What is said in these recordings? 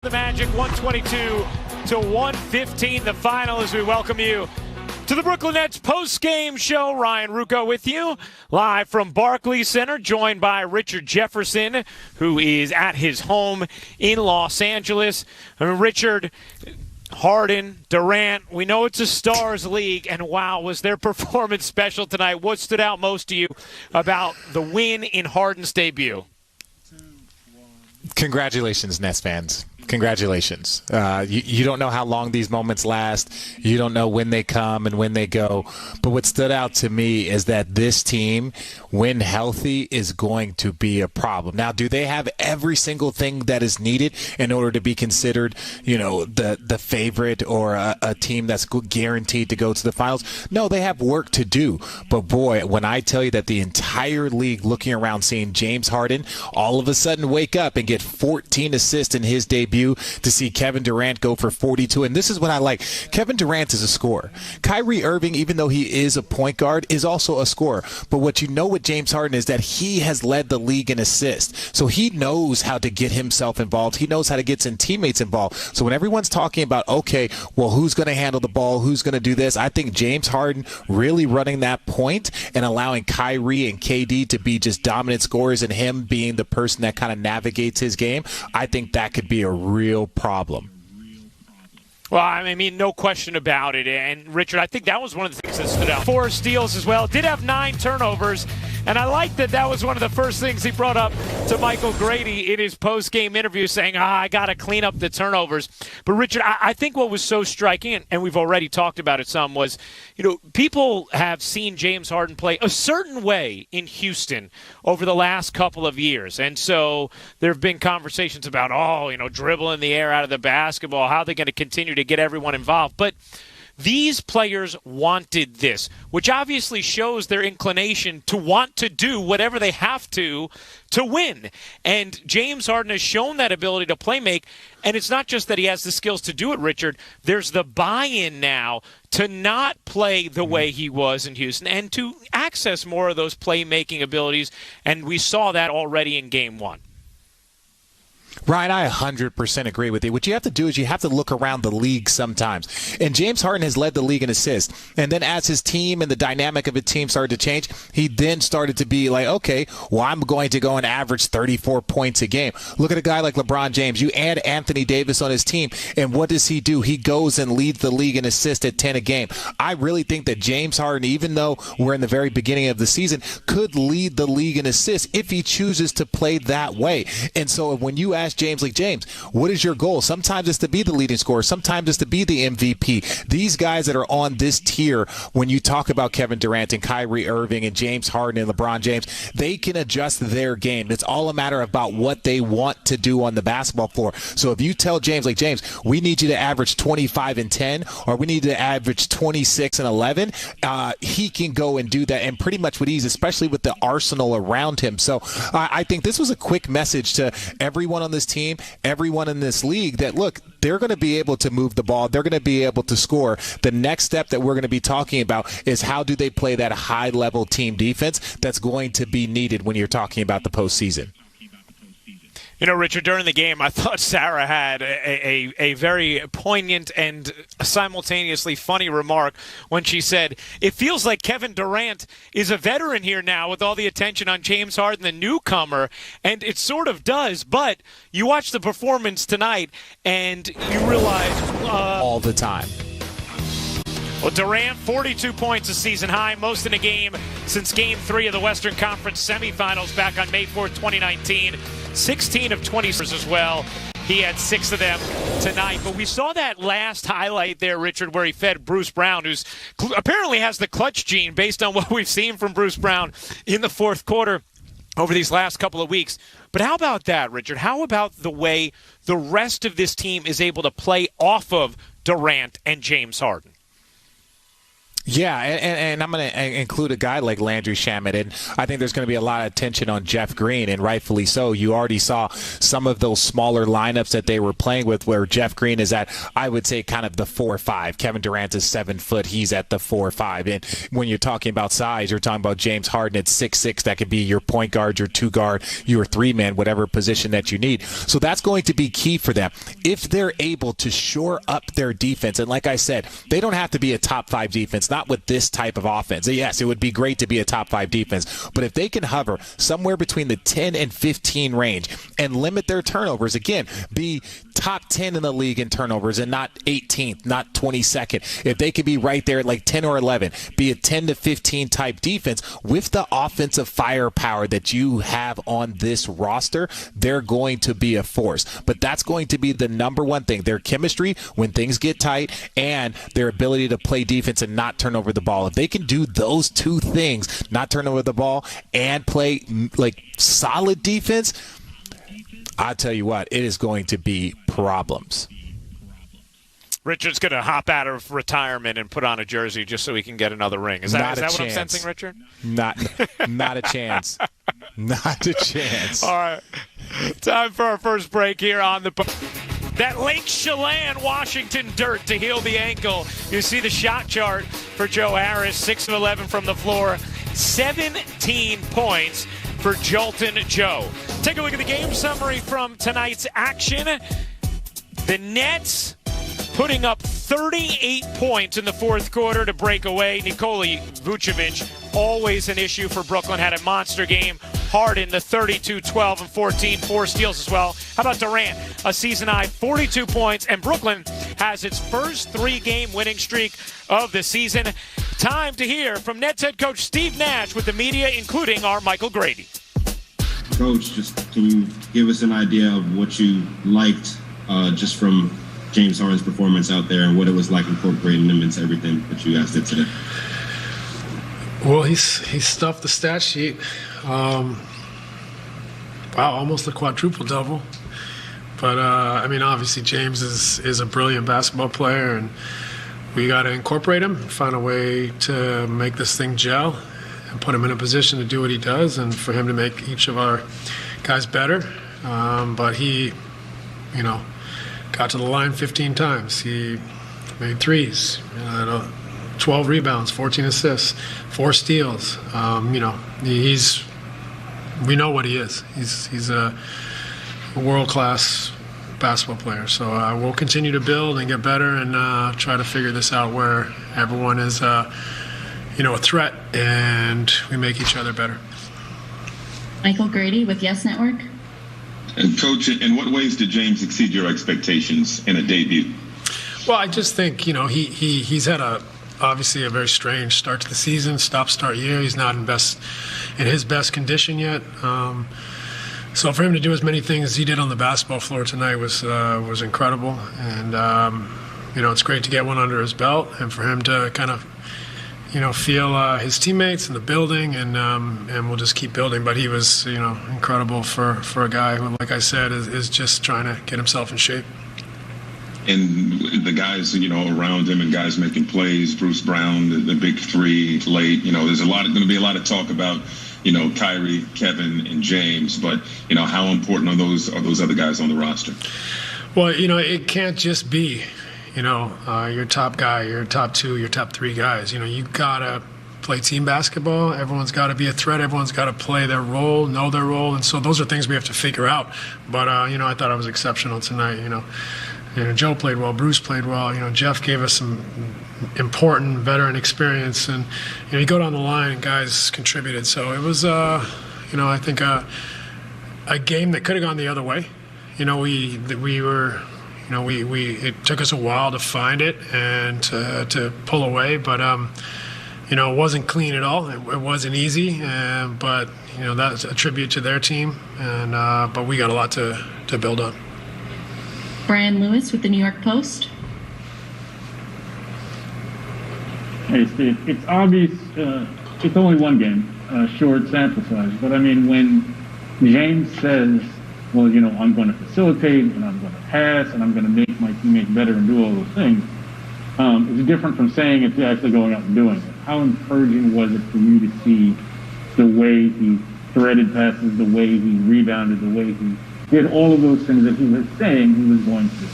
The Magic 122 to 115, the final, as we welcome you to the Brooklyn Nets post-game show. Ryan Ruocco with you, live from Barclays Center, joined by Richard Jefferson, who is at his home in Los Angeles. Richard, Harden, Durant, we know it's a stars league, and wow, was their performance special tonight. What stood out most to you about the win in Harden's debut? Congratulations, Nets fans. Congratulations. You don't know how long these moments last. You don't know when they come and when they go. But what stood out to me is that this team, when healthy, is going to be a problem. Now, do they have every single thing that is needed in order to be considered, the favorite or a team that's guaranteed to go to the finals? No, they have work to do. But boy, when I tell you that the entire league looking around seeing James Harden all of a sudden wake up and get 14 assists in his debut, to see Kevin Durant go for 42. And this is what I like. Kevin Durant is a scorer. Kyrie Irving, even though he is a point guard, is also a scorer. But what you know with James Harden is that he has led the league in assists. So he knows how to get himself involved. He knows how to get some teammates involved. So when everyone's talking about, okay, well, who's going to handle the ball? Who's going to do this? I think James Harden really running that point and allowing Kyrie and KD to be just dominant scorers and him being the person that kind of navigates his game, I think that could be a real problem. Well, I mean, no question about it. And, Richard, I think that was one of the things that stood out. 4 steals as well. Did have 9 turnovers. And I like that was one of the first things he brought up to Michael Grady in his post-game interview, saying, I got to clean up the turnovers. But, Richard, I think what was so striking, and we've already talked about it some, was, people have seen James Harden play a certain way in Houston over the last couple of years. And so there have been conversations about, dribbling the air out of the basketball, how they're going to continue to get everyone involved. But these players wanted this, which obviously shows their inclination to want to do whatever they have to win. And James Harden has shown that ability to play make, and it's not just that he has the skills to do it, Richard. There's the buy-in now to not play the way he was in Houston and to access more of those playmaking abilities, and we saw that already in Game 1. Ryan, I 100% agree with you. What you have to do is you have to look around the league sometimes. And James Harden has led the league in assists. And then as his team and the dynamic of his team started to change, he then started to be like, okay, well, I'm going to go and average 34 points a game. Look at a guy like LeBron James. You add Anthony Davis on his team, and what does he do? He goes and leads the league in assists at 10 a game. I really think that James Harden, even though we're in the very beginning of the season, could lead the league in assists if he chooses to play that way. And so when you ask James, what is your goal? Sometimes it's to be the leading scorer. Sometimes it's to be the MVP. These guys that are on this tier, when you talk about Kevin Durant and Kyrie Irving and James Harden and LeBron James, they can adjust their game. It's all a matter about what they want to do on the basketball floor. So if you tell James, we need you to average 25 and 10, or we need to average 26 and 11, he can go and do that, and pretty much with ease, especially with the arsenal around him. So I think this was a quick message to everyone on this team, everyone in this league, that look, they're going to be able to move the ball. They're going to be able to score. The next step that we're going to be talking about is how do they play that high-level team defense that's going to be needed when you're talking about the postseason. Richard, during the game, I thought Sarah had a very poignant and simultaneously funny remark when she said, it feels like Kevin Durant is a veteran here now with all the attention on James Harden, the newcomer, and it sort of does, but you watch the performance tonight and you realize... all the time. Well, Durant, 42 points, a season high, most in a game since Game 3 of the Western Conference semifinals back on May 4th, 2019. 16 of 20 as well. He had 6 of them tonight. But we saw that last highlight there, Richard, where he fed Bruce Brown, who's apparently has the clutch gene based on what we've seen from Bruce Brown in the fourth quarter over these last couple of weeks. But how about that, Richard? How about the way the rest of this team is able to play off of Durant and James Harden? Yeah, and I'm going to include a guy like Landry Shamet, and I think there's going to be a lot of attention on Jeff Green, and rightfully so. You already saw some of those smaller lineups that they were playing with where Jeff Green is at, I would say, kind of the 4-5. Kevin Durant is 7 foot. He's at the 4-5. And when you're talking about size, you're talking about James Harden at 6'6". That could be your point guard, your 2-guard, your 3-man, whatever position that you need. So that's going to be key for them. If they're able to shore up their defense, and like I said, they don't have to be a top 5 defense, not with this type of offense. Yes, it would be great to be a top 5 defense, but if they can hover somewhere between the 10 and 15 range and limit their turnovers, again, be top 10 in the league in turnovers and not 18th, not 22nd. If they could be right there at like 10 or 11, be a 10 to 15 type defense with the offensive firepower that you have on this roster, they're going to be a force. But that's going to be the number one thing. Their chemistry when things get tight and their ability to play defense and not turn over the ball. If they can do those two things, not turn over the ball and play like solid defense, I tell you what, it is going to be problems. Richard's going to hop out of retirement and put on a jersey just so he can get another ring. Is that what I'm sensing, Richard? Not a chance. Not a chance. All right. Time for our first break here on the... That Lake Chelan, Washington dirt to heal the ankle. You see the shot chart for Joe Harris, 6 of 11 from the floor, 17 points for Jolton Joe. Take a look at the game summary from tonight's action. The Nets putting up 38 points in the fourth quarter to break away. Nikola Vucevic, always an issue for Brooklyn, had a monster game. Harden, the 32, 12, and 14, 4 steals as well. How about Durant? A season-high 42 points, and Brooklyn has its first 3-game winning streak of the season. Time to hear from Nets head coach Steve Nash with the media, including our Michael Grady. Coach, just can you give us an idea of what you liked just from James Harden's performance out there and what it was like incorporating him into everything that you guys did today? Well, he stuffed the stat sheet. Wow, almost a quadruple double. But I mean, obviously James is a brilliant basketball player, and we got to incorporate him, find a way to make this thing gel, and put him in a position to do what he does, and for him to make each of our guys better. But he, got to the line 15 times. He made threes. 12 rebounds, 14 assists, 4 steals. We know what he is. He's a world-class basketball player. So we'll continue to build and get better and try to figure this out where everyone is, a threat and we make each other better. Michael Grady with Yes Network. And Coach, in what ways did James exceed your expectations in a debut? Well, I just think, he's had obviously a very strange start to the season, stop-start year. He's not in his best condition yet. So for him to do as many things as he did on the basketball floor tonight was incredible. And, it's great to get one under his belt and for him to kind of, feel his teammates in the building, and we'll just keep building. But he was, incredible for a guy who, like I said, is just trying to get himself in shape. And the guys, around him and guys making plays, Bruce Brown, the big three late, there's going to be a lot of talk about, Kyrie, Kevin, and James, but, how important are those other guys on the roster? Well, it can't just be, your top guy, your top 2, your top 3 guys. You got to play team basketball. Everyone's got to be a threat. Everyone's got to play their role, know their role. And so those are things we have to figure out. But, I thought I was exceptional tonight, Joe played well, Bruce played well, Jeff gave us some important veteran experience, and you go down the line and guys contributed. So it was I think a game that could have gone the other way. We were it took us a while to find it and to pull away, but it wasn't clean at all. It wasn't easy, but that's a tribute to their team, and but we got a lot to build on. Brian Lewis with the New York Post. Hey, Steve, it's obvious it's only one game, short sample size, but I mean, when James says, well, I'm going to facilitate and I'm going to pass and I'm going to make my teammates better and do all those things, It's different from saying it to actually going out and doing it. How encouraging was it for you to see the way he threaded passes, the way he rebounded, the way he did all of those things that he was saying he was going to do?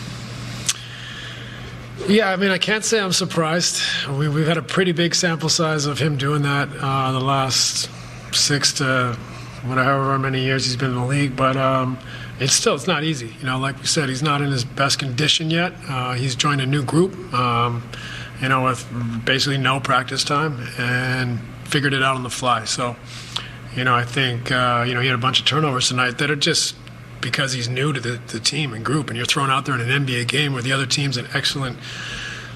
Yeah, I mean, I can't say I'm surprised. We've had a pretty big sample size of him doing that the last 6 to however many years he's been in the league. But it's not easy. Like we said, he's not in his best condition yet. He's joined a new group, with basically no practice time and figured it out on the fly. So, I think, he had a bunch of turnovers tonight that are just because he's new to the team and group, and you're thrown out there in an NBA game where the other team's an excellent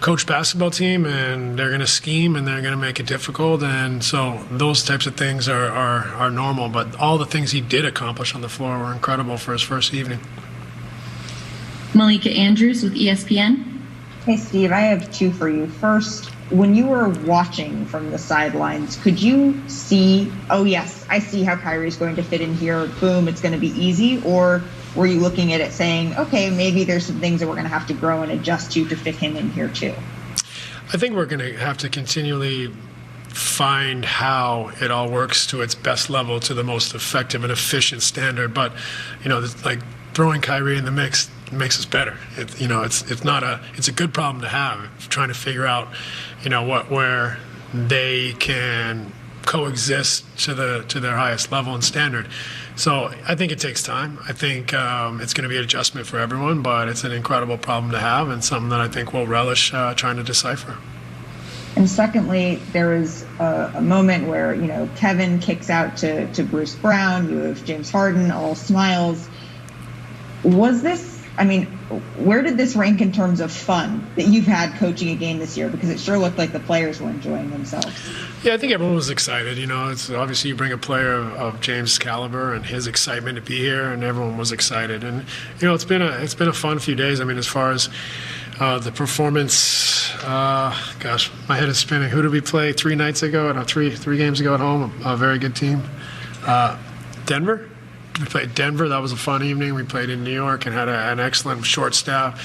coach basketball team, and they're going to scheme and they're going to make it difficult. And so those types of things are normal. But all the things he did accomplish on the floor were incredible for his first evening. Malika Andrews with ESPN. Hey, Steve, I have 2 for you. First, when you were watching from the sidelines, could you see, oh, yes, I see how Kyrie's going to fit in here. Boom, it's going to be easy. Or were you looking at it saying, okay, maybe there's some things that we're going to have to grow and adjust to fit him in here too? I think we're going to have to continually find how it all works to its best level, to the most effective and efficient standard. But, like throwing Kyrie in the mix makes us better. It's a good problem to have, trying to figure out, where they can coexist to their highest level and standard. So I think it takes time. I think it's going to be an adjustment for everyone, but it's an incredible problem to have and something that I think we'll relish trying to decipher. And secondly, there was a moment where, Kevin kicks out to Bruce Brown. You have James Harden, all smiles. Was this, where did this rank in terms of fun that you've had coaching a game this year? Because it sure looked like the players were enjoying themselves. Yeah, I think everyone was excited. It's obviously you bring a player of James' caliber and his excitement to be here, and everyone was excited. And it's been a fun few days. As far as the performance, gosh, my head is spinning. Who did we play 3 nights ago? No, three games ago at home. A very good team. Denver. We played Denver. That was a fun evening. We played in New York and had an excellent short staff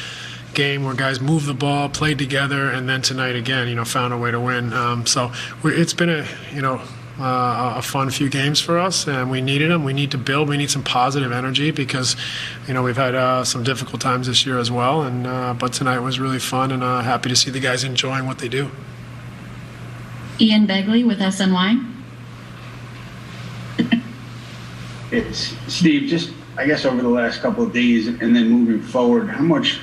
game where guys moved the ball, played together, and then tonight again, found a way to win. So it's been a fun few games for us, and we needed them. We need to build. We need some positive energy because, we've had some difficult times this year as well. And but tonight was really fun, and happy to see the guys enjoying what they do. Ian Begley with SNY. Steve, just I guess over the last couple of days and then moving forward, how much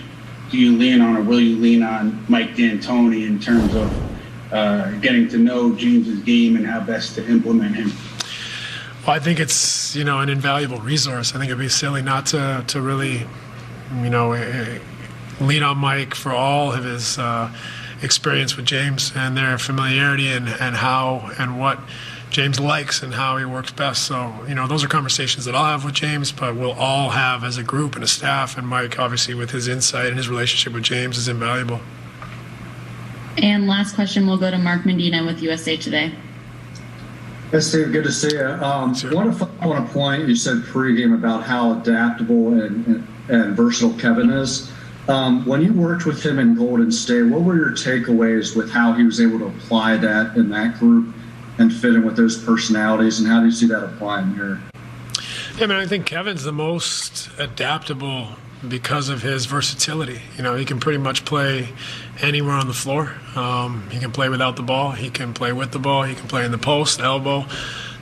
do you lean on or will you lean on Mike D'Antoni in terms of getting to know James's game and how best to implement him? Well, I think it's, an invaluable resource. I think it'd be silly not to really, lean on Mike for all of his experience with James and their familiarity and how and what James likes and how he works best. So, those are conversations that I'll have with James, but we'll all have as a group and a staff. And Mike, obviously, with his insight and his relationship with James is invaluable. And last question will go to Mark Mendina with USA Today. Yes, Steve, good to see you. I want to point, you said pregame about how adaptable and versatile Kevin is. When you worked with him in Golden State, what were your takeaways with how he was able to apply that in that group and fit in with those personalities, and how do you see that applying here? Yeah, I think Kevin's the most adaptable because of his versatility. He can pretty much play anywhere on the floor. He can play without the ball. He can play with the ball. He can play in the post, elbow,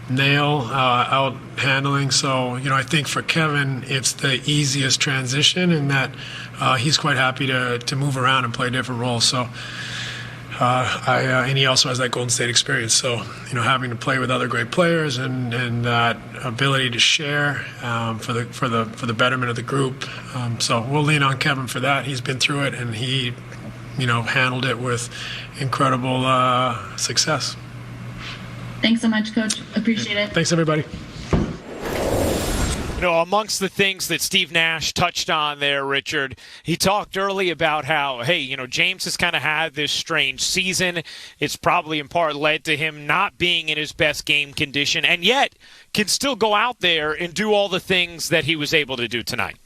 nail, out handling. So, I think for Kevin, it's the easiest transition in that he's quite happy to move around and play different roles. So, and he also has that Golden State experience. So, having to play with other great players and that ability to share for the betterment of the group. So we'll lean on Kevin for that. He's been through it, and he, handled it with incredible success. Thanks so much, Coach. Appreciate it. Thanks, everybody. Amongst the things that Steve Nash touched on there, Richard, he talked early about how, James has kind of had this strange season. It's probably in part led to him not being in his best game condition, and yet can still go out there and do all the things that he was able to do tonight.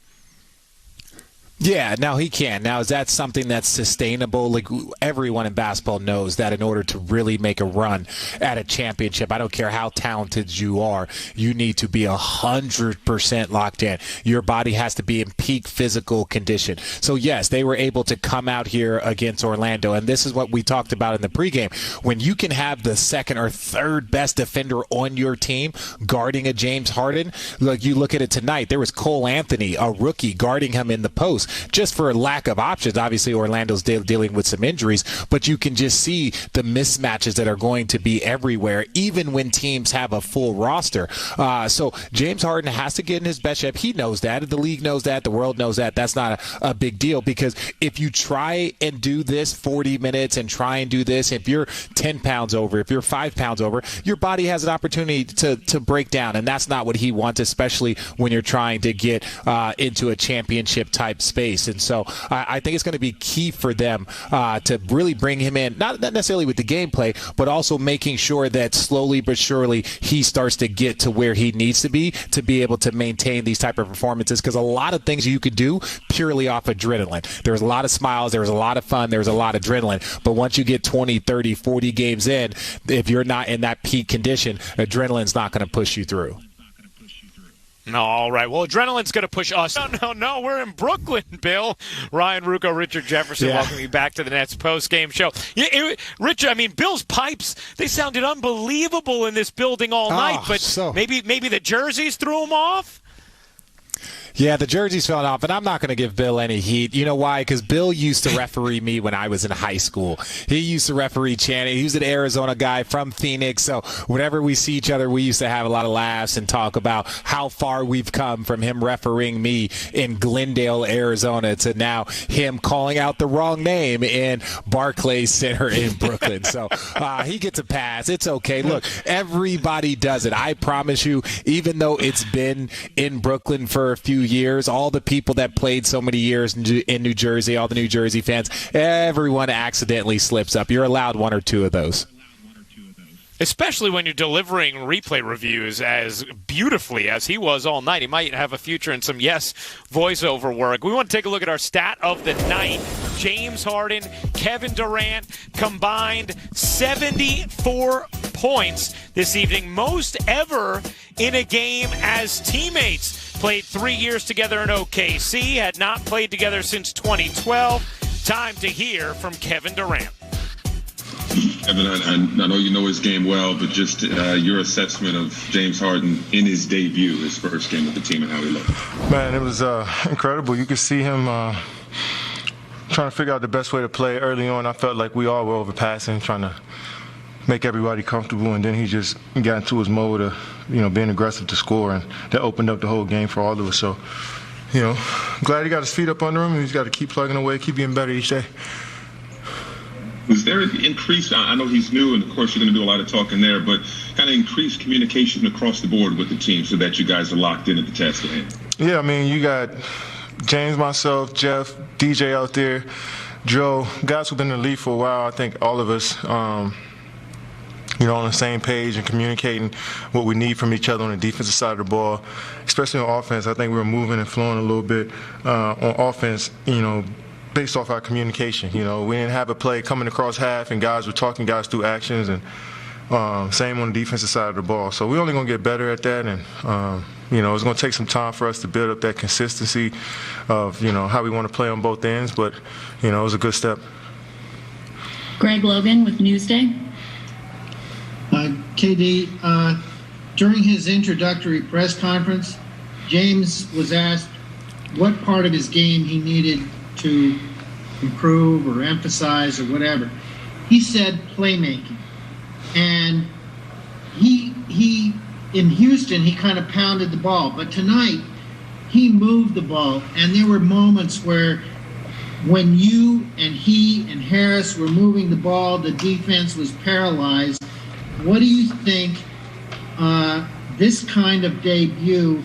Yeah, now he can. Now, is that something that's sustainable? Like, everyone in basketball knows that in order to really make a run at a championship, I don't care how talented you are, you need to be 100% locked in. Your body has to be in peak physical condition. So, yes, they were able to come out here against Orlando, and this is what we talked about in the pregame. When you can have the second or third best defender on your team guarding a James Harden, like you look at it tonight, there was Cole Anthony, a rookie, guarding him in the post. Just for lack of options. Obviously, Orlando's dealing with some injuries, but you can just see the mismatches that are going to be everywhere, even when teams have a full roster. So James Harden has to get in his best shape. He knows that. The league knows that. The world knows that. That's not a big deal, because if you try and do this 40 minutes and try and do this, if you're 10 pounds over, if you're 5 pounds over, your body has an opportunity to break down, and that's not what he wants, especially when you're trying to get into a championship type space. And so I think it's going to be key for them to really bring him in, not necessarily with the gameplay, but also making sure that slowly but surely he starts to get to where he needs to be able to maintain these type of performances, because a lot of things you could do purely off adrenaline. There's a lot of smiles, there's a lot of fun, there's a lot of adrenaline, but once you get 20, 30, 40 games in, if you're not in that peak condition, adrenaline's not going to push you through. No, all right. Well, adrenaline's going to push us. No. We're in Brooklyn, Bill. Ryan Rucco, Richard Jefferson, welcoming you back to the Nets post-game show. Richard, I mean, Bill's pipes, they sounded unbelievable in this building all night, but maybe the jerseys threw them off? Yeah, the jerseys fell off, and I'm not going to give Bill any heat. You know why? Because Bill used to referee me when I was in high school. He used to referee Channing. He was an Arizona guy from Phoenix, so whenever we see each other, we used to have a lot of laughs and talk about how far we've come from him refereeing me in Glendale, Arizona, to now him calling out the wrong name in Barclays Center in Brooklyn. So he gets a pass. It's okay. Look, everybody does it. I promise you, even though it's been in Brooklyn for a few years, all the people that played so many years in New Jersey, all the New Jersey fans, everyone accidentally slips up. You're allowed one or two of those. Especially when you're delivering replay reviews as beautifully as he was all night. He might have a future in some voiceover work. We want to take a look at our stat of the night. James Harden, Kevin Durant combined 74 points this evening, most ever in a game as teammates. Played 3 years together in OKC, had not played together since 2012. Time to hear from Kevin Durant. Kevin, I know you know his game well, but just your assessment of James Harden in his debut, his first game with the team, and how he looked. Man, it was incredible. You could see him trying to figure out the best way to play early on. I felt like we all were overpassing, trying to make everybody comfortable, and then he just got into his mode of, being aggressive to score, and that opened up the whole game for all of us. So, glad he got his feet up under him, and he's got to keep plugging away, keep getting better each day. Was there an increase? I know he's new, and of course you're going to do a lot of talking there, but kind of increased communication across the board with the team so that you guys are locked in at the task at hand? Yeah, I mean, you got James, myself, Jeff, DJ out there, Joe, guys who've been in the league for a while. I think all of us, on the same page and communicating what we need from each other on the defensive side of the ball, especially on offense. I think we were moving and flowing a little bit on offense, based off our communication. We didn't have a play coming across half and guys were talking guys through actions, and same on the defensive side of the ball. So we're only going to get better at that, and it's going to take some time for us to build up that consistency of, how we want to play on both ends, but, it was a good step. Greg Logan with Newsday. KD, during his introductory press conference, James was asked what part of his game he needed to improve or emphasize or whatever. He said playmaking. And he in Houston, he kind of pounded the ball. But tonight, he moved the ball. And there were moments where when you and he and Harris were moving the ball, the defense was paralyzed. What do you think this kind of debut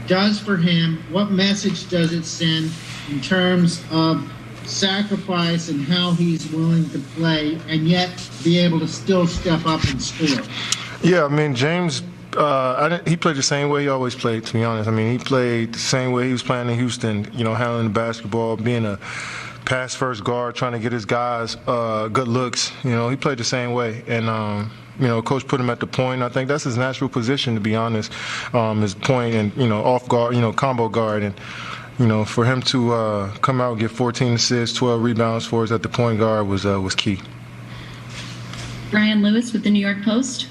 does for him? What message does it send in terms of sacrifice and how he's willing to play and yet be able to still step up and score? Yeah, I mean, James He played the same way he always played, to be honest. I mean, he played the same way he was playing in Houston, handling the basketball, being a pass-first guard, trying to get his guys good looks. He played the same way. And, Coach put him at the point. I think that's his natural position, to be honest, his point and, off guard, combo guard. And, for him to come out and get 14 assists, 12 rebounds for us at the point guard was key. Brian Lewis with the New York Post.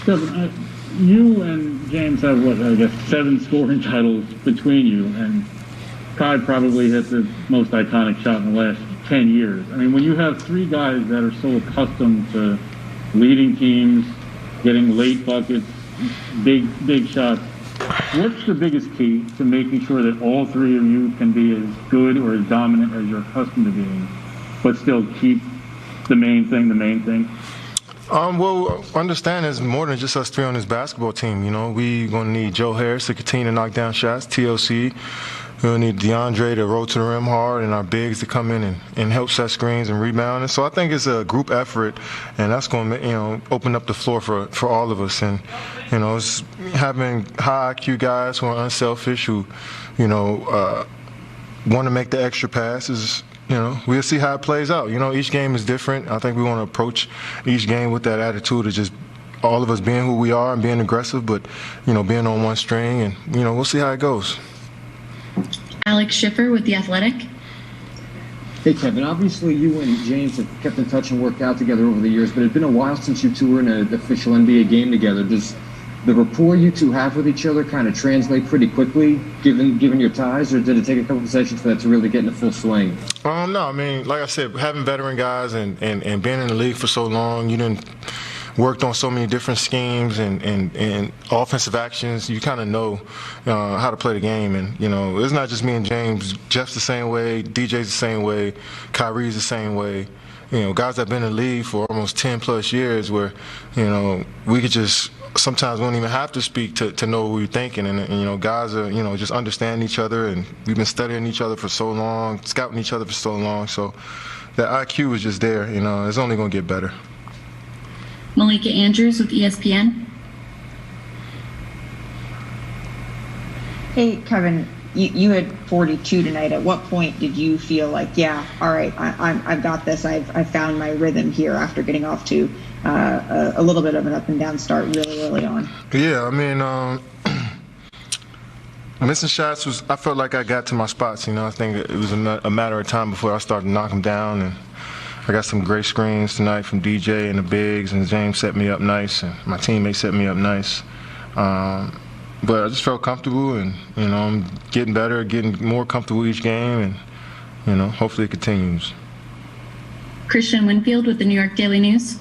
Kevin, you and James have, 7 scoring titles between you, and Kai probably hit the most iconic shot in the last 10 years. I mean, when you have 3 guys that are so accustomed to leading teams, getting late buckets, big shots, what's the biggest key to making sure that all 3 of you can be as good or as dominant as you're accustomed to being, but still keep the main thing? Well, understand it's more than just us 3 on this basketball team. We going to need Joe Harris to continue to knock down shots, TLC. We'll need DeAndre to roll to the rim hard, and our bigs to come in and help set screens and rebound. And so I think it's a group effort, and that's going to open up the floor for all of us. And it's having high IQ guys who are unselfish, who want to make the extra passes. We'll see how it plays out. Each game is different. I think we want to approach each game with that attitude of just all of us being who we are and being aggressive, but being on one string, and we'll see how it goes. Alex Schiffer with The Athletic. Hey, Kevin, obviously you and James have kept in touch and worked out together over the years, but it's been a while since you two were in an official NBA game together. Does the rapport you two have with each other kind of translate pretty quickly, given your ties, or did it take a couple of sessions for that to really get in full swing? No, I mean, like I said, having veteran guys and being in the league for so long, you didn't worked on so many different schemes and offensive actions. You kind of know how to play the game. And, it's not just me and James. Jeff's the same way. DJ's the same way. Kyrie's the same way. Guys that have been in the league for almost 10-plus years where, we could just sometimes we don't even have to speak to know what we're thinking. And guys are, just understand each other. And we've been studying each other for so long, scouting each other for so long. So that IQ is just there. It's only going to get better. Malika Andrews with ESPN. Hey, Kevin, you had 42 tonight. At what point did you feel like, yeah, all right, I've got this. I've found my rhythm here after getting off to a little bit of an up and down start really early on? Yeah, I mean, missing shots I felt like I got to my spots. I think it was a matter of time before I started to knock them down. And I got some great screens tonight from DJ and the bigs, and James set me up nice, and my teammates set me up nice. But I just felt comfortable, and I'm getting better, getting more comfortable each game, and hopefully it continues. Christian Winfield with the New York Daily News.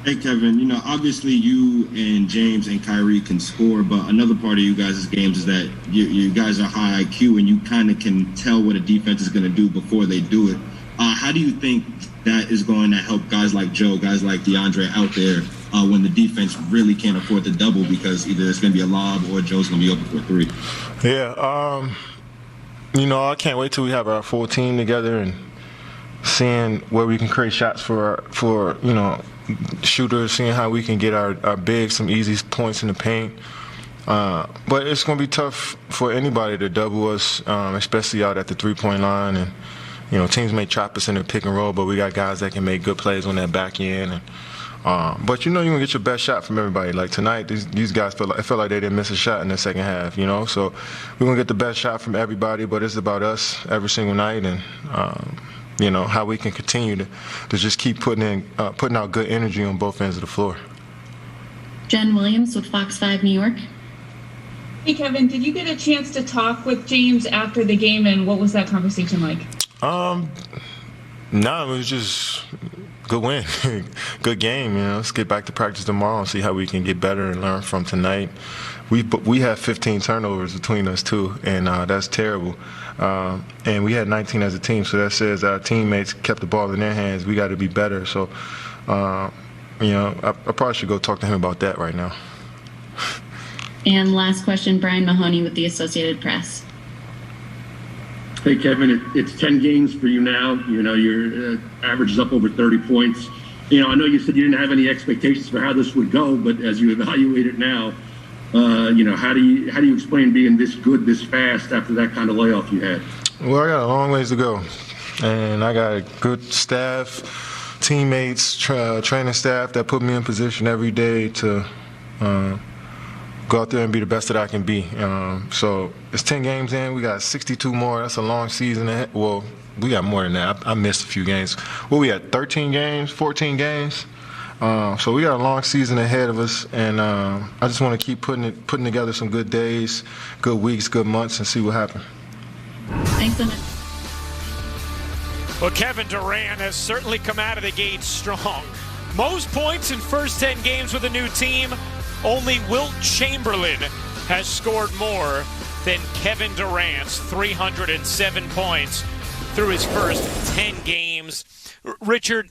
Hey, Kevin, obviously you and James and Kyrie can score, but another part of you guys' games is that you guys are high IQ, and you kind of can tell what a defense is going to do before they do it. How do you think that is going to help guys like Joe, guys like DeAndre out there when the defense really can't afford to double because either it's going to be a lob or Joe's going to be open for a 3? Yeah, I can't wait till we have our full team together and seeing where we can create shots for shooters, seeing how we can get our bigs some easy points in the paint. But it's going to be tough for anybody to double us, especially out at the three-point line. And teams may trap us in the pick and roll, but we got guys that can make good plays on that back end. And, but you're gonna get your best shot from everybody. Like tonight, these guys felt like they didn't miss a shot in the second half. So we're gonna get the best shot from everybody, but it's about us every single night, and how we can continue to just keep putting out good energy on both ends of the floor. Jen Williams with Fox 5 New York. Hey, Kevin, did you get a chance to talk with James after the game, and what was that conversation like? No, it was just good win, good game. Let's get back to practice tomorrow and see how we can get better and learn from tonight. We have 15 turnovers between us too, and that's terrible. And we had 19 as a team, so that says our teammates kept the ball in their hands. We got to be better. So, I probably should go talk to him about that right now. And last question, Brian Mahoney with the Associated Press. Hey, Kevin, it's 10 games for you now. Your average is up over 30 points. I know you said you didn't have any expectations for how this would go, but as you evaluate it now, how do you explain being this good this fast after that kind of layoff you had? Well, I got a long ways to go, and I got a good staff, teammates, training staff that put me in position every day to go out there and be the best that I can be. So it's 10 games in. We got 62 more. That's a long season. Well, we got more than that. I missed a few games. Well, we had 13 games, 14 games. So we got a long season ahead of us, and I just want to keep putting together some good days, good weeks, good months, and see what happens. Thanks so much. Well, Kevin Durant has certainly come out of the gate strong. Most points in first 10 games with a new team. Only Wilt Chamberlain has scored more than Kevin Durant's 307 points through his first 10 games. Richard,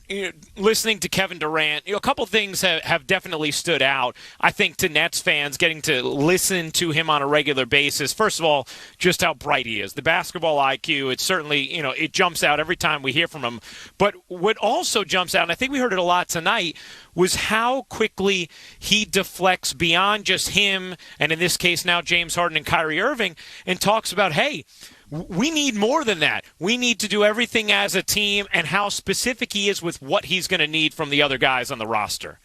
listening to Kevin Durant, a couple things have definitely stood out, I think, to Nets fans getting to listen to him on a regular basis. First of all, just how bright he is. The basketball IQ, it certainly, it jumps out every time we hear from him. But what also jumps out, and I think we heard it a lot tonight, was how quickly he deflects beyond just him, and in this case now James Harden and Kyrie Irving, and talks about, hey, we need more than that. We need to do everything as a team, and how specific he is with what he's going to need from the other guys on the roster.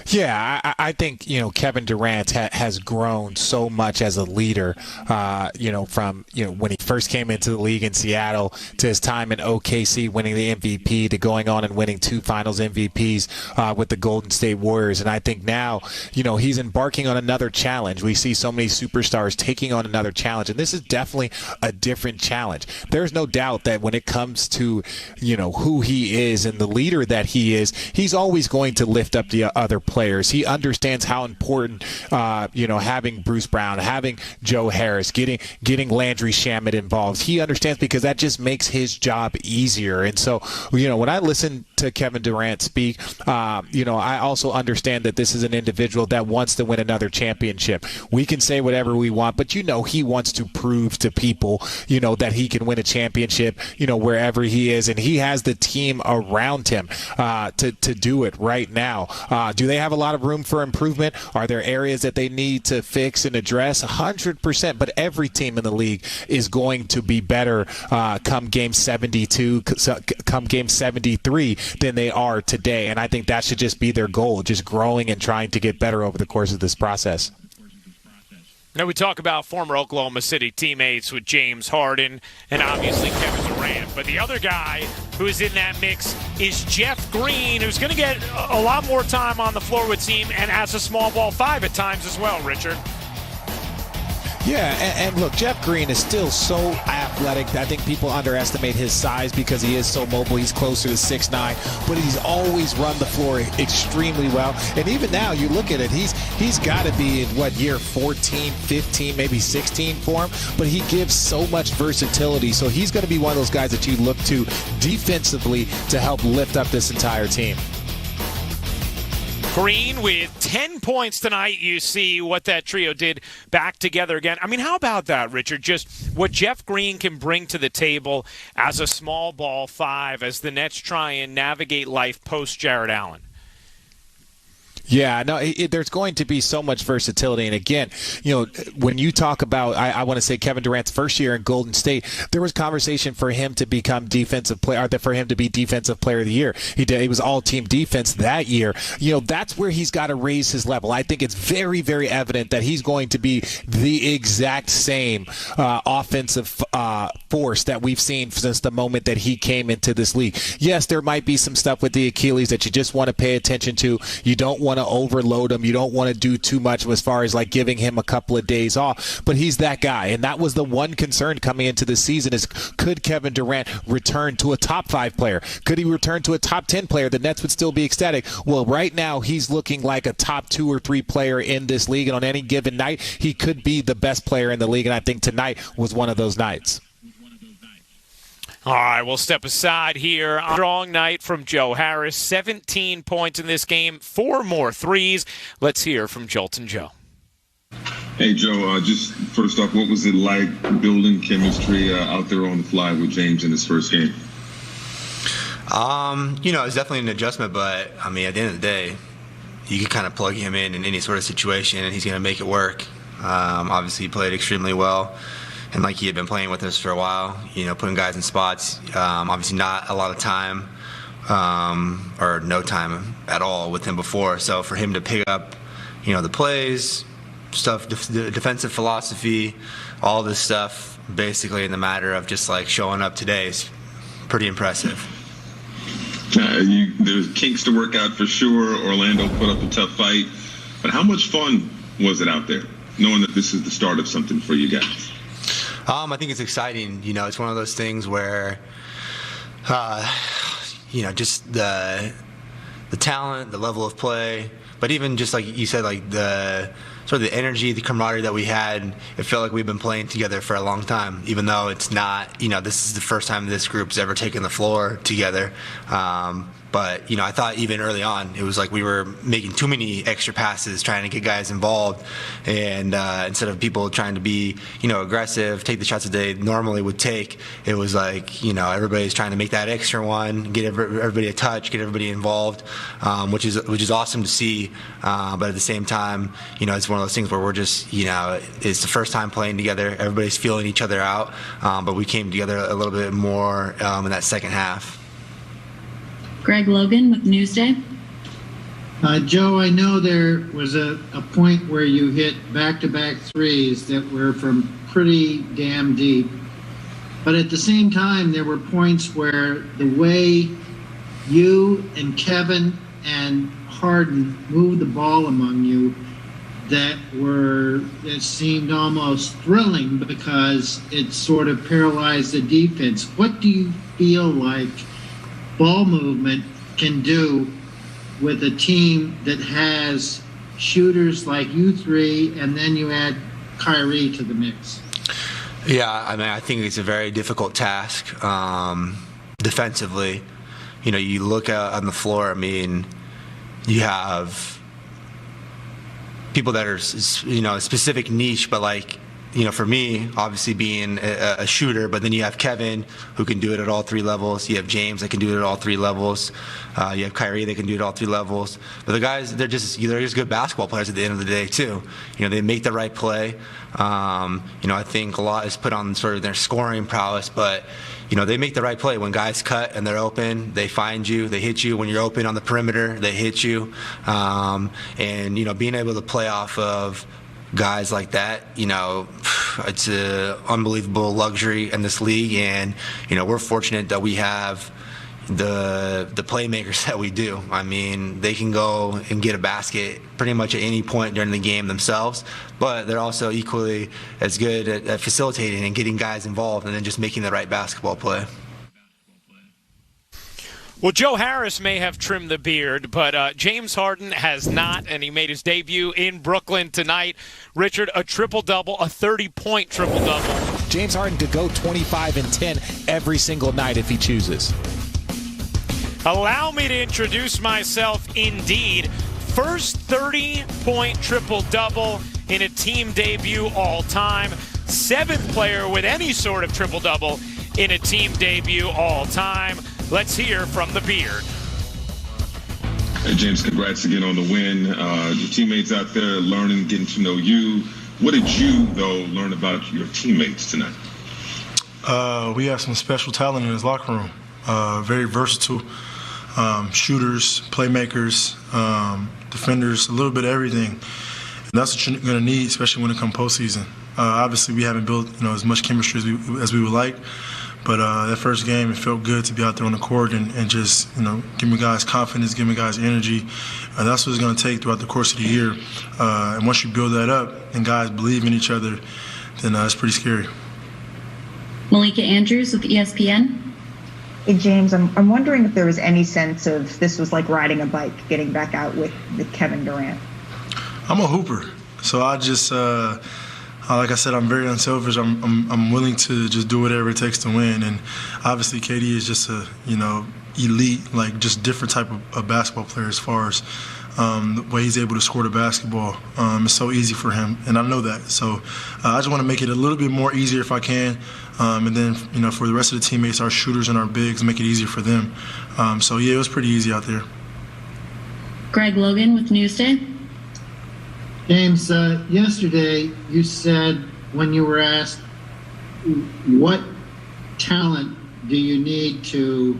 Yeah, I think, Kevin Durant has grown so much as a leader, from, when he first came into the league in Seattle to his time in OKC winning the MVP to going on and winning 2 finals MVPs with the Golden State Warriors. And I think now, he's embarking on another challenge. We see so many superstars taking on another challenge, and this is definitely a different challenge. There's no doubt that when it comes to, who he is and the leader that he is, he's always going to lift up the other players. He understands how important, having Bruce Brown, having Joe Harris, getting Landry Shamet involved. He understands because that just makes his job easier. And so, when I listen to Kevin Durant speak, I also understand that this is an individual that wants to win another championship. We can say whatever we want, but he wants to prove to people, that he can win a championship, wherever he is, and he has the team around him to do it right now. Do they have a lot of room for improvement? Are there areas that they need to fix and address? 100%, but every team in the league is going to be better come game 72, come game 73 than they are today, and I think that should just be their goal, just growing and trying to get better over the course of this process. Now we talk about former Oklahoma City teammates with James Harden and obviously Kevin Durant, but the other guy who's in that mix is Jeff Green, who's going to get a lot more time on the floor with team and as a small ball 5 at times as well, Richard. Yeah, and look, Jeff Green is still so athletic. I think people underestimate his size because he is so mobile. He's closer to 6'9", but he's always run the floor extremely well. And even now, you look at it, he's got to be in, year 14, 15, maybe 16 for him, but he gives so much versatility. So he's going to be one of those guys that you look to defensively to help lift up this entire team. Green with 10 points tonight. You see what that trio did back together again. I mean, how about that, Richard? Just what Jeff Green can bring to the table as a small ball 5 as the Nets try and navigate life post Jared Allen. Yeah, no, there's going to be so much versatility. And again, when you talk about, I want to say Kevin Durant's first year in Golden State, there was conversation for him to become defensive player, or for him to be defensive player of the year. He was all team defense that year. That's where he's got to raise his level. I think it's very, very evident that he's going to be the exact same offensive force that we've seen since the moment that he came into this league. Yes, there might be some stuff with the Achilles that you just want to pay attention to. You don't want to overload him. You don't want to do too much as far as giving him a couple of days off, but he's that guy. And that was the one concern coming into the season is, could Kevin Durant return to a top 5 player? Could he return to a top 10 player? The Nets would still be ecstatic. Well, right now he's looking like a top 2 or 3 player in this league, and on any given night he could be the best player in the league, and I think tonight was one of those nights. All right, we'll step aside here. A strong night from Joe Harris. 17 points in this game, 4 more threes. Let's hear from Jolton Joe. Hey, Joe, just first off, what was it like building chemistry out there on the fly with James in his first game? It's definitely an adjustment, but I mean, at the end of the day, you can kind of plug him in any sort of situation, and he's going to make it work. Obviously, he played extremely well, and like he had been playing with us for a while, putting guys in spots. Obviously, not a lot of time or no time at all with him before. So for him to pick up, the plays, stuff, the defensive philosophy, all this stuff, basically in the matter of just like showing up today is pretty impressive. There's kinks to work out for sure. Orlando put up a tough fight. But how much fun was it out there, knowing that this is the start of something for you guys? I think it's exciting. It's one of those things where, just the talent, the level of play, but even just like you said, like the sort of the energy, the camaraderie that we had, it felt like we've been playing together for a long time, even though it's not, this is the first time this group's ever taken the floor together. But, I thought even early on, it was like we were making too many extra passes, trying to get guys involved. And instead of people trying to be, aggressive, take the shots that they normally would take, it was like, everybody's trying to make that extra one, get everybody a touch, get everybody involved, which is awesome to see. But at the same time, it's one of those things where we're just, it's the first time playing together. Everybody's feeling each other out. But we came together a little bit more in that second half. Greg Logan with Newsday. Joe, I know there was a point where you hit back-to-back threes that were from pretty damn deep. But at the same time, there were points where the way you and Kevin and Harden moved the ball among you that seemed almost thrilling because it sort of paralyzed the defense. What do you feel like ball movement can do with a team that has shooters like you three, and then you add Kyrie to the mix? Yeah, I think it's a very difficult task defensively. You look out on the floor, you have people that are, a specific niche, but like, for me, obviously being a shooter, but then you have Kevin who can do it at all three levels. You have James that can do it at all three levels. You have Kyrie that can do it at all three levels. But the guys, they're just good basketball players at the end of the day too. They make the right play. I think a lot is put on sort of their scoring prowess, but they make the right play. When guys cut and they're open, they find you, they hit you. When you're open on the perimeter, they hit you. And being able to play off of guys like that, it's an unbelievable luxury in this league, and we're fortunate that we have the playmakers that we do. They can go and get a basket pretty much at any point during the game themselves, but they're also equally as good at facilitating and getting guys involved and then just making the right basketball play. Well, Joe Harris may have trimmed the beard, but James Harden has not, and he made his debut in Brooklyn tonight. Richard, a triple-double, a 30-point triple-double. James Harden could go 25 and 10 every single night if he chooses. Allow me to introduce myself indeed. First 30-point triple-double in a team debut all time. Seventh player with any sort of triple-double in a team debut all time. Let's hear from the Beard. Hey, James, congrats again on the win. Your teammates out there learning, getting to know you. What did you, though, learn about your teammates tonight? We have some special talent in his locker room. Very versatile. Shooters, playmakers, defenders, a little bit of everything. And that's what you're going to need, especially when it comes postseason. Obviously, we haven't built as much chemistry as we would like. But that first game, it felt good to be out there on the court and just, giving guys confidence, giving guys energy. That's what it's going to take throughout the course of the year. And once you build that up and guys believe in each other, then it's pretty scary. Malika Andrews with ESPN. Hey, James, I'm wondering if there was any sense of this was like riding a bike, getting back out with Kevin Durant. I'm a hooper, so I just like I said, I'm very unselfish. I'm willing to just do whatever it takes to win. And obviously, KD is just a elite, like just different type of basketball player as far as The way he's able to score the basketball is so easy for him, and I know that. So I just want to make it a little bit more easier if I can, and then for the rest of the teammates, our shooters and our bigs, make it easier for them. So yeah, it was pretty easy out there. Greg Logan with Newsday. James, yesterday you said when you were asked what talent do you need to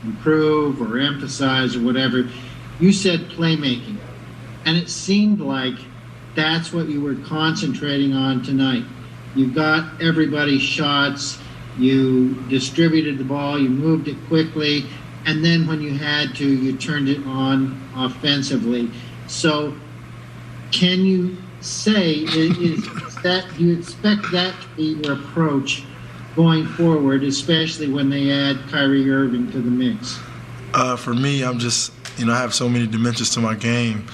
improve or emphasize or whatever, you said playmaking. And it seemed like that's what you were concentrating on tonight. You got everybody's shots, you distributed the ball, you moved it quickly, and then when you had to, you turned it on offensively. So can you say, is that, do you expect that to be your approach going forward, especially when they add Kyrie Irving to the mix? For me, I'm just, I have so many dimensions to my game.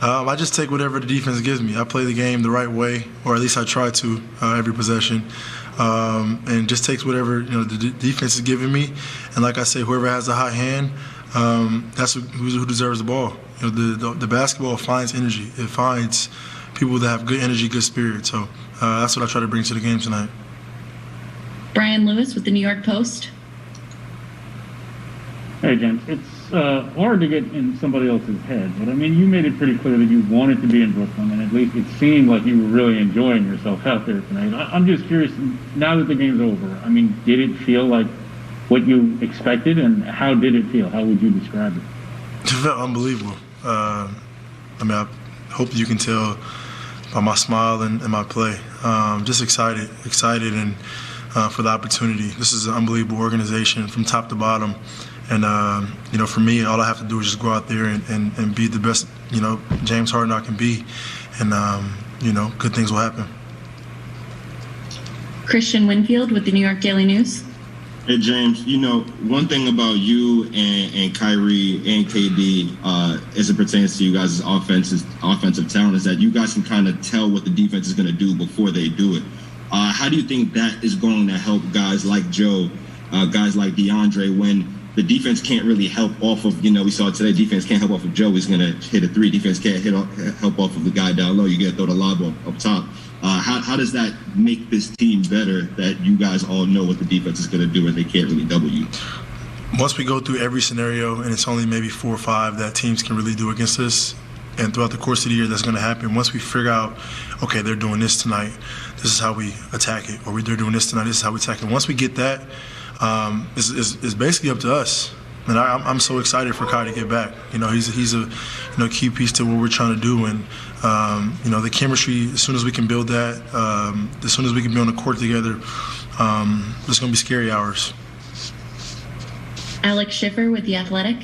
I just take whatever the defense gives me. I play the game the right way, or at least I try to every possession, and just takes whatever the defense is giving me. And like I say, whoever has the hot hand, that's who deserves the ball. The basketball finds energy. It finds people that have good energy, good spirit. So that's what I try to bring to the game tonight. Brian Lewis with the New York Post. Hey, James. It's hard to get in somebody else's head, but I mean, you made it pretty clear that you wanted to be in Brooklyn, and at least it seemed like you were really enjoying yourself out there tonight. I'm just curious, now that the game's over, I mean, did it feel like what you expected, and how did it feel? How would you describe it? It felt unbelievable. I mean, I hope you can tell by my smile and my play. Just excited, and for the opportunity. This is an unbelievable organization from top to bottom. And, for me, all I have to do is just go out there and be the best, James Harden I can be. And, good things will happen. Christian Winfield with the New York Daily News. Hey, James, one thing about you and Kyrie and KD as it pertains to you guys' offensive talent is that you guys can kind of tell what the defense is going to do before they do it. How do you think that is going to help guys like Joe, guys like DeAndre, when the defense can't really help off of, we saw today, defense can't help off of Joe. He's going to hit a three. Defense can't help off of the guy down low. You got to throw the lob up top. How does that make this team better that you guys all know what the defense is going to do and they can't really double you? Once we go through every scenario, and it's only maybe 4 or 5 that teams can really do against us, and throughout the course of the year that's going to happen, once we figure out, okay, they're doing this tonight, this is how we attack it, or they're doing this tonight, this is how we attack it. Once we get that, it's basically up to us. And I'm so excited for Kai to get back. He's a key piece to what we're trying to do. And the chemistry, as soon as we can build that, as soon as we can be on the court together, it's going to be scary hours. Alex Schiffer with The Athletic.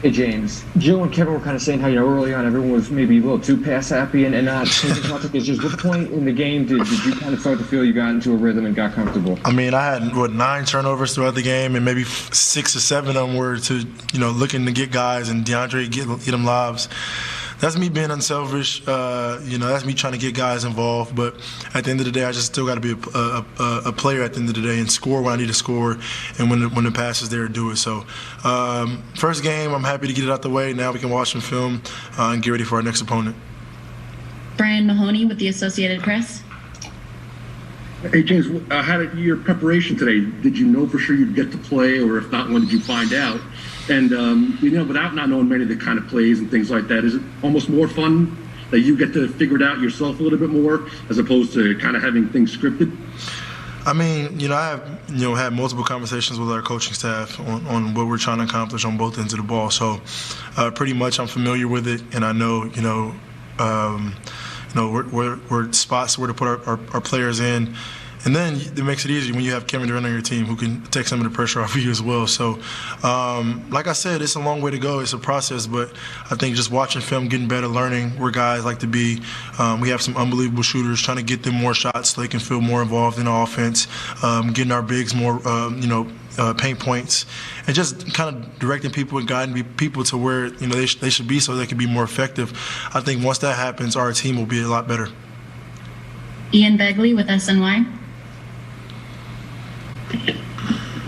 Hey, James. Joe and Kevin were kind of saying how, early on everyone was maybe a little too pass happy and not taking contact. Is just what point in the game did you kind of start to feel you got into a rhythm and got comfortable? I mean, I had, 9 turnovers throughout the game, and maybe 6 or 7 of them were to, looking to get guys, and DeAndre get them lobs. That's me being unselfish. That's me trying to get guys involved. But at the end of the day, I just still got to be a player at the end of the day and score when I need to score, and when the pass is there, do it. So first game, I'm happy to get it out the way. Now we can watch some film and get ready for our next opponent. Brian Mahoney with the Associated Press. Hey, James, how did your preparation today? Did you know for sure you'd get to play, or if not, when did you find out? And, without not knowing many of the kind of plays and things like that, is it almost more fun that you get to figure it out yourself a little bit more as opposed to kind of having things scripted? I mean, I have, had multiple conversations with our coaching staff on what we're trying to accomplish on both ends of the ball. So pretty much I'm familiar with it, and I know, where spots where to put our players in. And then it makes it easier when you have Kevin Durant on your team who can take some of the pressure off of you as well. So, like I said, it's a long way to go. It's a process, but I think just watching film, getting better, learning where guys like to be. We have some unbelievable shooters, trying to get them more shots so they can feel more involved in the offense, getting our bigs more, paint points, and just kind of directing people and guiding people to where they should be so they can be more effective. I think once that happens, our team will be a lot better. Ian Begley with SNY.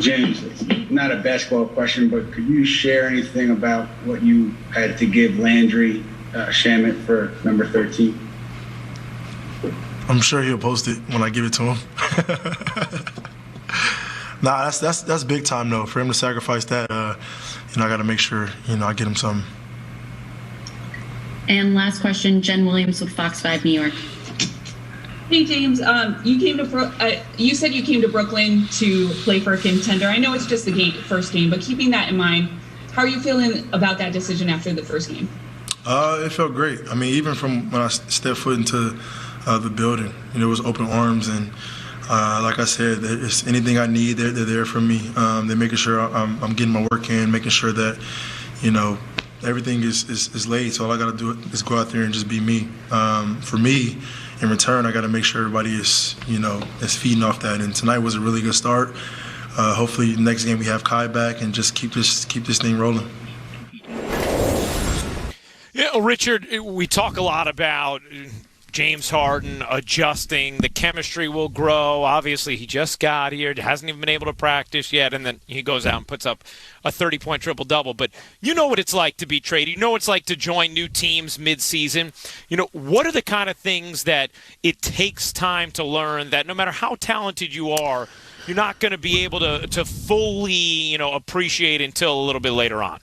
James, it's not a basketball question, but could you share anything about what you had to give Landry Shamet for number 13? I'm sure he'll post it when I give it to him. Nah, that's big time though. For him to sacrifice that, I got to make sure I get him something. And last question, Jen Williams with Fox 5 New York. Hey James, you said you came to Brooklyn to play for a contender. I know it's just the first game, but keeping that in mind, how are you feeling about that decision after the first game? It felt great. I mean, even from when I stepped foot into the building, it was open arms, and like I said, it's anything I need, they're there for me. They're making sure I'm getting my work in, making sure that everything is laid. So all I got to do is go out there and just be me. For me, in return, I got to make sure everybody is feeding off that. And tonight was a really good start. Hopefully, next game we have Kai back and just keep this thing rolling. Richard, we talk a lot about James Harden adjusting. The chemistry will grow. Obviously, he just got here, hasn't even been able to practice yet, and then he goes out and puts up a 30-point triple-double. But you know what it's like to be traded. You know what it's like to join new teams mid-season. What are the kind of things that it takes time to learn that no matter how talented you are, you're not going to be able to fully appreciate until a little bit later on?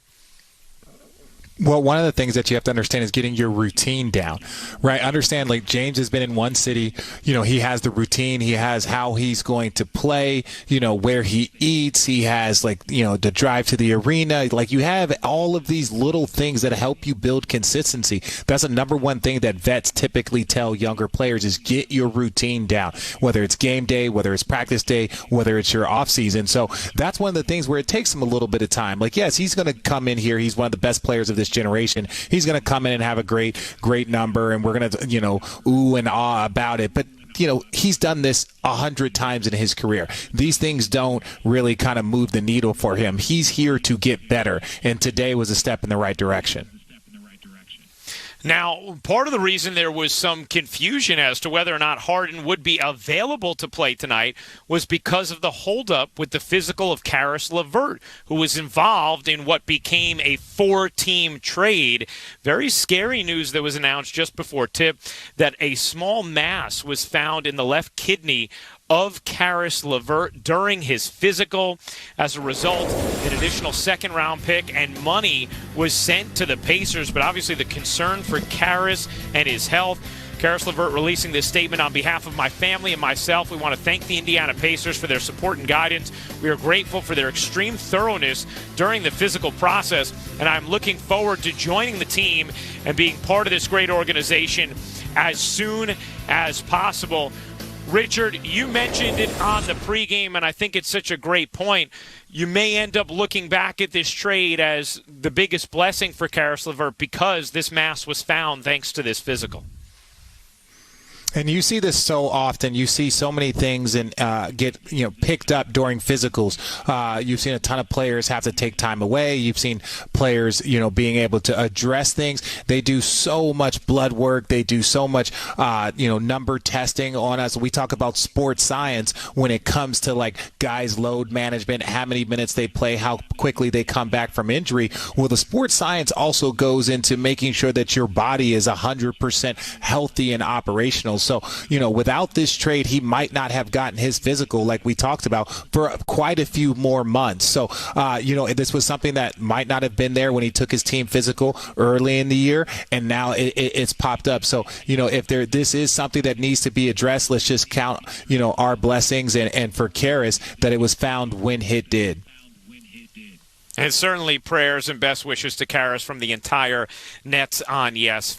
Well, one of the things that you have to understand is getting your routine down, right? Understand, like, James has been in one city. He has the routine. He has how he's going to play, where he eats. He has, the drive to the arena. Like, you have all of these little things that help you build consistency. That's a number one thing that vets typically tell younger players is get your routine down, whether it's game day, whether it's practice day, whether it's your off season. So that's one of the things where it takes him a little bit of time. Like, yes, he's going to come in here. He's one of the best players of this generation. He's going to come in and have a great number, and we're going to ooh and ah about it. But he's done this 100 times in his career. These things don't really kind of move the needle for him. He's here to get better, and today was a step in the right direction. Now, part of the reason there was some confusion as to whether or not Harden would be available to play tonight was because of the holdup with the physical of Caris LeVert, who was involved in what became a 4-team trade. Very scary news that was announced just before tip that a small mass was found in the left kidney of Caris LeVert during his physical. As a result, an additional second-round pick and money was sent to the Pacers, but obviously the concern for Caris and his health. Caris LeVert releasing this statement: on behalf of my family and myself, we want to thank the Indiana Pacers for their support and guidance. We are grateful for their extreme thoroughness during the physical process, and I'm looking forward to joining the team and being part of this great organization as soon as possible. Richard, you mentioned it on the pregame, and I think it's such a great point. You may end up looking back at this trade as the biggest blessing for Caris LeVert because this mass was found thanks to this physical. And you see this so often. You see so many things and get picked up during physicals. You've seen a ton of players have to take time away. You've seen players being able to address things. They do so much blood work. They do so much number testing on us. We talk about sports science when it comes to like guys' load management, how many minutes they play, how quickly they come back from injury. Well, the sports science also goes into making sure that your body is 100% healthy and operational. So, without this trade, he might not have gotten his physical like we talked about for quite a few more months. So, this was something that might not have been there when he took his team physical early in the year, and now it's popped up. So, if this is something that needs to be addressed, let's just count, our blessings and for Caris that it was found when it did. And certainly prayers and best wishes to Caris from the entire Nets on Yes